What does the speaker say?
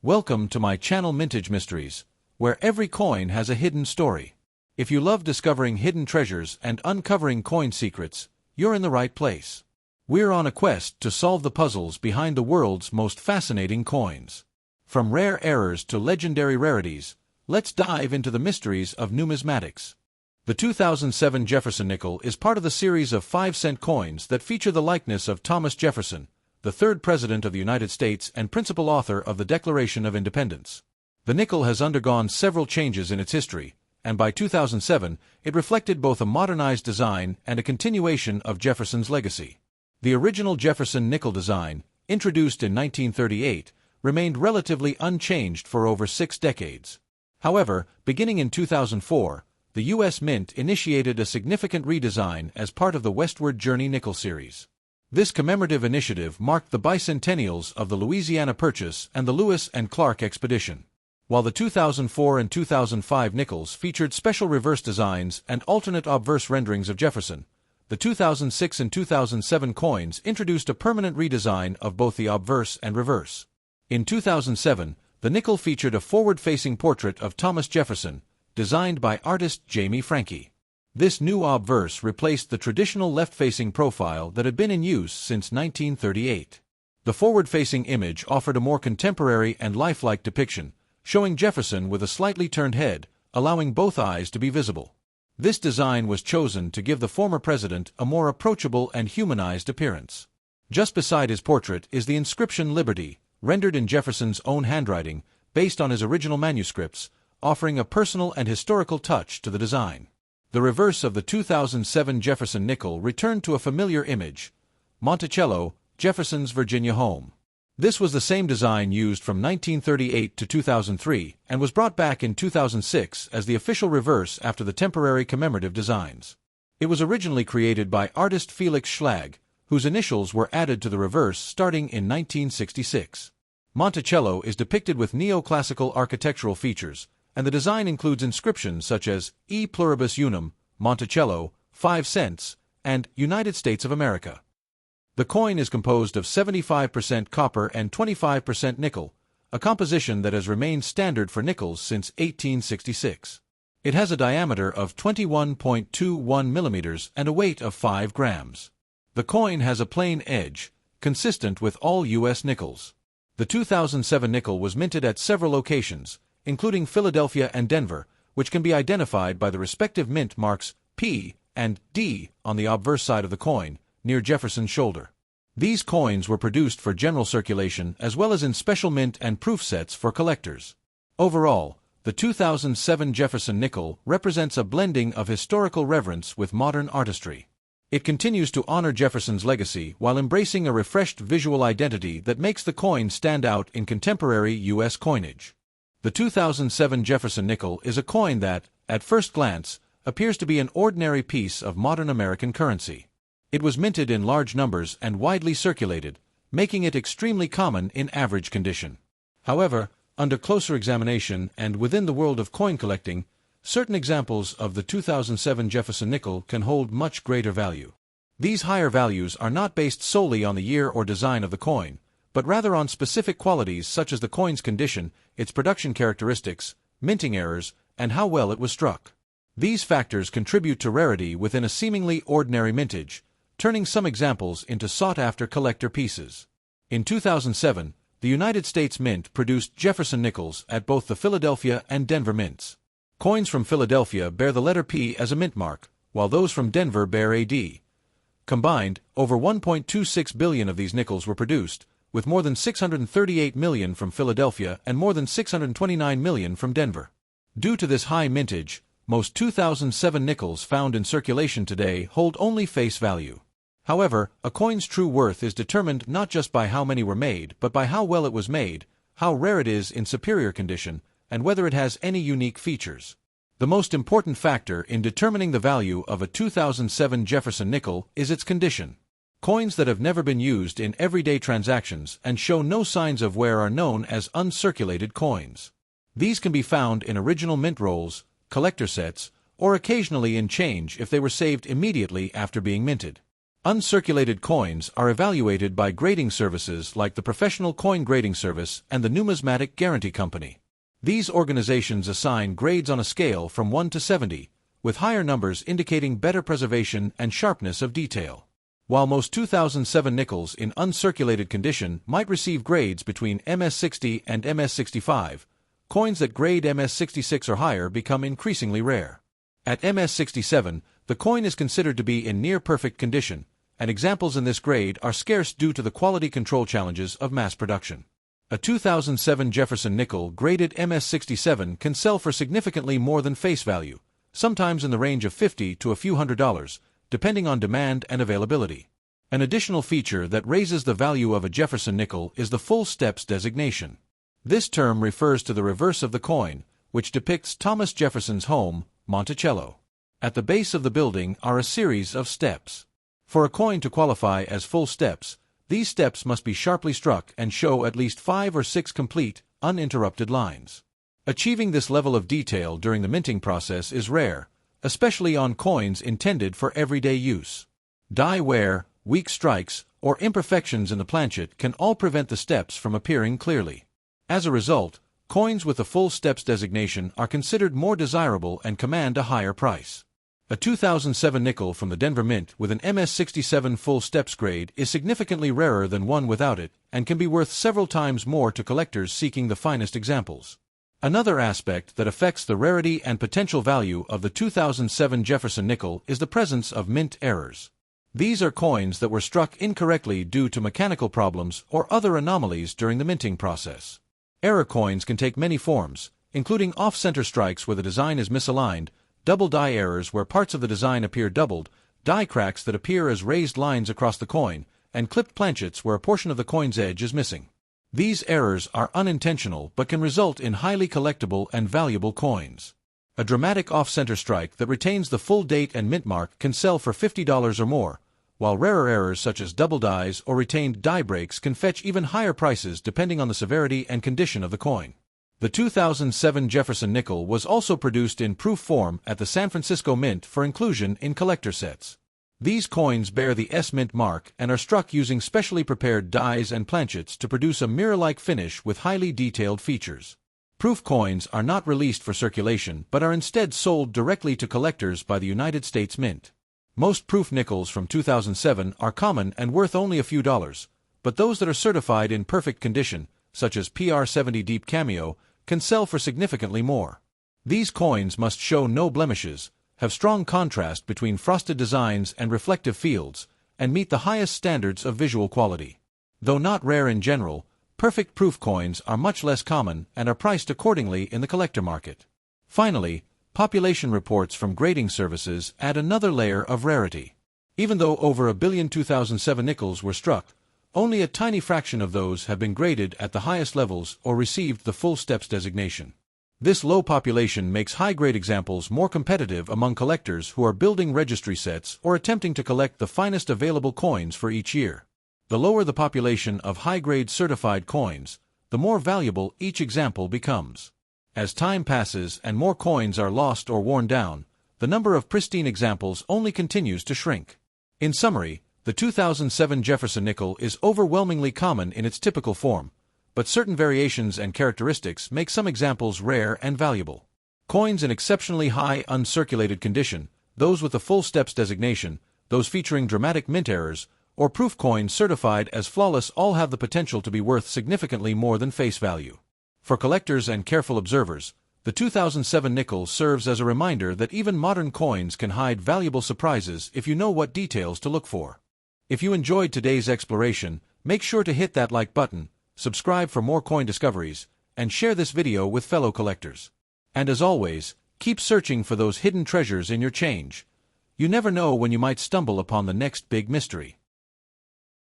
Welcome to my channel Mintage Mysteries, where every coin has a hidden story. If you love discovering hidden treasures and uncovering coin secrets, you're in the right place. We're on a quest to solve the puzzles behind the world's most fascinating coins. From rare errors to legendary rarities, let's dive into the mysteries of numismatics. The 2007 Jefferson Nickel is part of the series of 5-cent coins that feature the likeness of Thomas Jefferson, the third President of the United States and principal author of the Declaration of Independence. The nickel has undergone several changes in its history, and by 2007, it reflected both a modernized design and a continuation of Jefferson's legacy. The original Jefferson nickel design, introduced in 1938, remained relatively unchanged for over 6 decades. However, beginning in 2004, the U.S. Mint initiated a significant redesign as part of the Westward Journey Nickel series. This commemorative initiative marked the bicentennials of the Louisiana Purchase and the Lewis and Clark Expedition. While the 2004 and 2005 nickels featured special reverse designs and alternate obverse renderings of Jefferson, the 2006 and 2007 coins introduced a permanent redesign of both the obverse and reverse. In 2007, the nickel featured a forward-facing portrait of Thomas Jefferson, designed by artist Jamie Franke. This new obverse replaced the traditional left-facing profile that had been in use since 1938. The forward-facing image offered a more contemporary and lifelike depiction, showing Jefferson with a slightly turned head, allowing both eyes to be visible. This design was chosen to give the former president a more approachable and humanized appearance. Just beside his portrait is the inscription Liberty, rendered in Jefferson's own handwriting, based on his original manuscripts, offering a personal and historical touch to the design. The reverse of the 2007 Jefferson nickel returned to a familiar image, Monticello, Jefferson's Virginia home. This was the same design used from 1938 to 2003 and was brought back in 2006 as the official reverse after the temporary commemorative designs. It was originally created by artist Felix Schlag, whose initials were added to the reverse starting in 1966. Monticello is depicted with neoclassical architectural features, and the design includes inscriptions such as E pluribus unum, Monticello, 5 cents, and United States of America. The coin is composed of 75% copper and 25% nickel, a composition that has remained standard for nickels since 1866. It has a diameter of 21.21 millimeters and a weight of 5 grams. The coin has a plain edge, consistent with all U.S. nickels. The 2007 nickel was minted at several locations, including Philadelphia and Denver, which can be identified by the respective mint marks P and D on the obverse side of the coin, near Jefferson's shoulder. These coins were produced for general circulation as well as in special mint and proof sets for collectors. Overall, the 2007 Jefferson nickel represents a blending of historical reverence with modern artistry. It continues to honor Jefferson's legacy while embracing a refreshed visual identity that makes the coin stand out in contemporary U.S. coinage. The 2007 Jefferson nickel is a coin that, at first glance, appears to be an ordinary piece of modern American currency. It was minted in large numbers and widely circulated, making it extremely common in average condition. However, under closer examination and within the world of coin collecting, certain examples of the 2007 Jefferson nickel can hold much greater value. These higher values are not based solely on the year or design of the coin, but rather on specific qualities such as the coin's condition, its production characteristics, minting errors, and how well it was struck. These factors contribute to rarity within a seemingly ordinary mintage, turning some examples into sought-after collector pieces. In 2007, the United States Mint produced Jefferson nickels at both the Philadelphia and Denver mints. Coins from Philadelphia bear the letter P as a mint mark, while those from Denver bear a D. Combined, over 1.26 billion of these nickels were produced, with more than 638 million from Philadelphia and more than 629 million from Denver. Due to this high mintage, most 2007 nickels found in circulation today hold only face value. However, a coin's true worth is determined not just by how many were made, but by how well it was made, how rare it is in superior condition, and whether it has any unique features. The most important factor in determining the value of a 2007 Jefferson nickel is its condition. Coins that have never been used in everyday transactions and show no signs of wear are known as uncirculated coins. These can be found in original mint rolls, collector sets, or occasionally in change if they were saved immediately after being minted. Uncirculated coins are evaluated by grading services like the Professional Coin Grading Service and the Numismatic Guarantee Company. These organizations assign grades on a scale from 1 to 70, with higher numbers indicating better preservation and sharpness of detail. While most 2007 nickels in uncirculated condition might receive grades between MS60 and MS65, coins that grade MS66 or higher become increasingly rare. At MS67, the coin is considered to be in near-perfect condition, and examples in this grade are scarce due to the quality control challenges of mass production. A 2007 Jefferson Nickel graded MS67 can sell for significantly more than face value, sometimes in the range of $50 to a few $100s, depending on demand and availability. An additional feature that raises the value of a Jefferson nickel is the full steps designation. This term refers to the reverse of the coin, which depicts Thomas Jefferson's home, Monticello. At the base of the building are a series of steps. For a coin to qualify as full steps, these steps must be sharply struck and show at least 5 or 6 complete, uninterrupted lines. Achieving this level of detail during the minting process is rare, especially on coins intended for everyday use. Die wear, weak strikes, or imperfections in the planchet can all prevent the steps from appearing clearly. As a result, coins with the full steps designation are considered more desirable and command a higher price. A 2007 nickel from the Denver Mint with an MS67 full steps grade is significantly rarer than one without it and can be worth several times more to collectors seeking the finest examples. Another aspect that affects the rarity and potential value of the 2007 Jefferson nickel is the presence of mint errors. These are coins that were struck incorrectly due to mechanical problems or other anomalies during the minting process. Error coins can take many forms, including off-center strikes where the design is misaligned, double die errors where parts of the design appear doubled, die cracks that appear as raised lines across the coin, and clipped planchets where a portion of the coin's edge is missing. These errors are unintentional but can result in highly collectible and valuable coins. A dramatic off-center strike that retains the full date and mint mark can sell for $50 or more, while rarer errors such as double dies or retained die breaks can fetch even higher prices depending on the severity and condition of the coin. The 2007 Jefferson Nickel was also produced in proof form at the San Francisco Mint for inclusion in collector sets. These coins bear the S-Mint mark and are struck using specially prepared dies and planchets to produce a mirror-like finish with highly detailed features. Proof coins are not released for circulation but are instead sold directly to collectors by the United States Mint. Most proof nickels from 2007 are common and worth only a few dollars, but those that are certified in perfect condition, such as PR70 Deep Cameo, can sell for significantly more. These coins must show no blemishes, have strong contrast between frosted designs and reflective fields, and meet the highest standards of visual quality. Though not rare in general, perfect proof coins are much less common and are priced accordingly in the collector market. Finally, population reports from grading services add another layer of rarity. Even though over 1 billion 2007 nickels were struck, only a tiny fraction of those have been graded at the highest levels or received the full steps designation. This low population makes high-grade examples more competitive among collectors who are building registry sets or attempting to collect the finest available coins for each year. The lower the population of high-grade certified coins, the more valuable each example becomes. As time passes and more coins are lost or worn down, the number of pristine examples only continues to shrink. In summary, the 2007 Jefferson Nickel is overwhelmingly common in its typical form, but certain variations and characteristics make some examples rare and valuable. Coins in exceptionally high uncirculated condition, those with the full steps designation, those featuring dramatic mint errors, or proof coins certified as flawless all have the potential to be worth significantly more than face value. For collectors and careful observers, the 2007 nickel serves as a reminder that even modern coins can hide valuable surprises if you know what details to look for. If you enjoyed today's exploration, make sure to hit that like button, subscribe for more coin discoveries, and share this video with fellow collectors. And as always, keep searching for those hidden treasures in your change. You never know when you might stumble upon the next big mystery.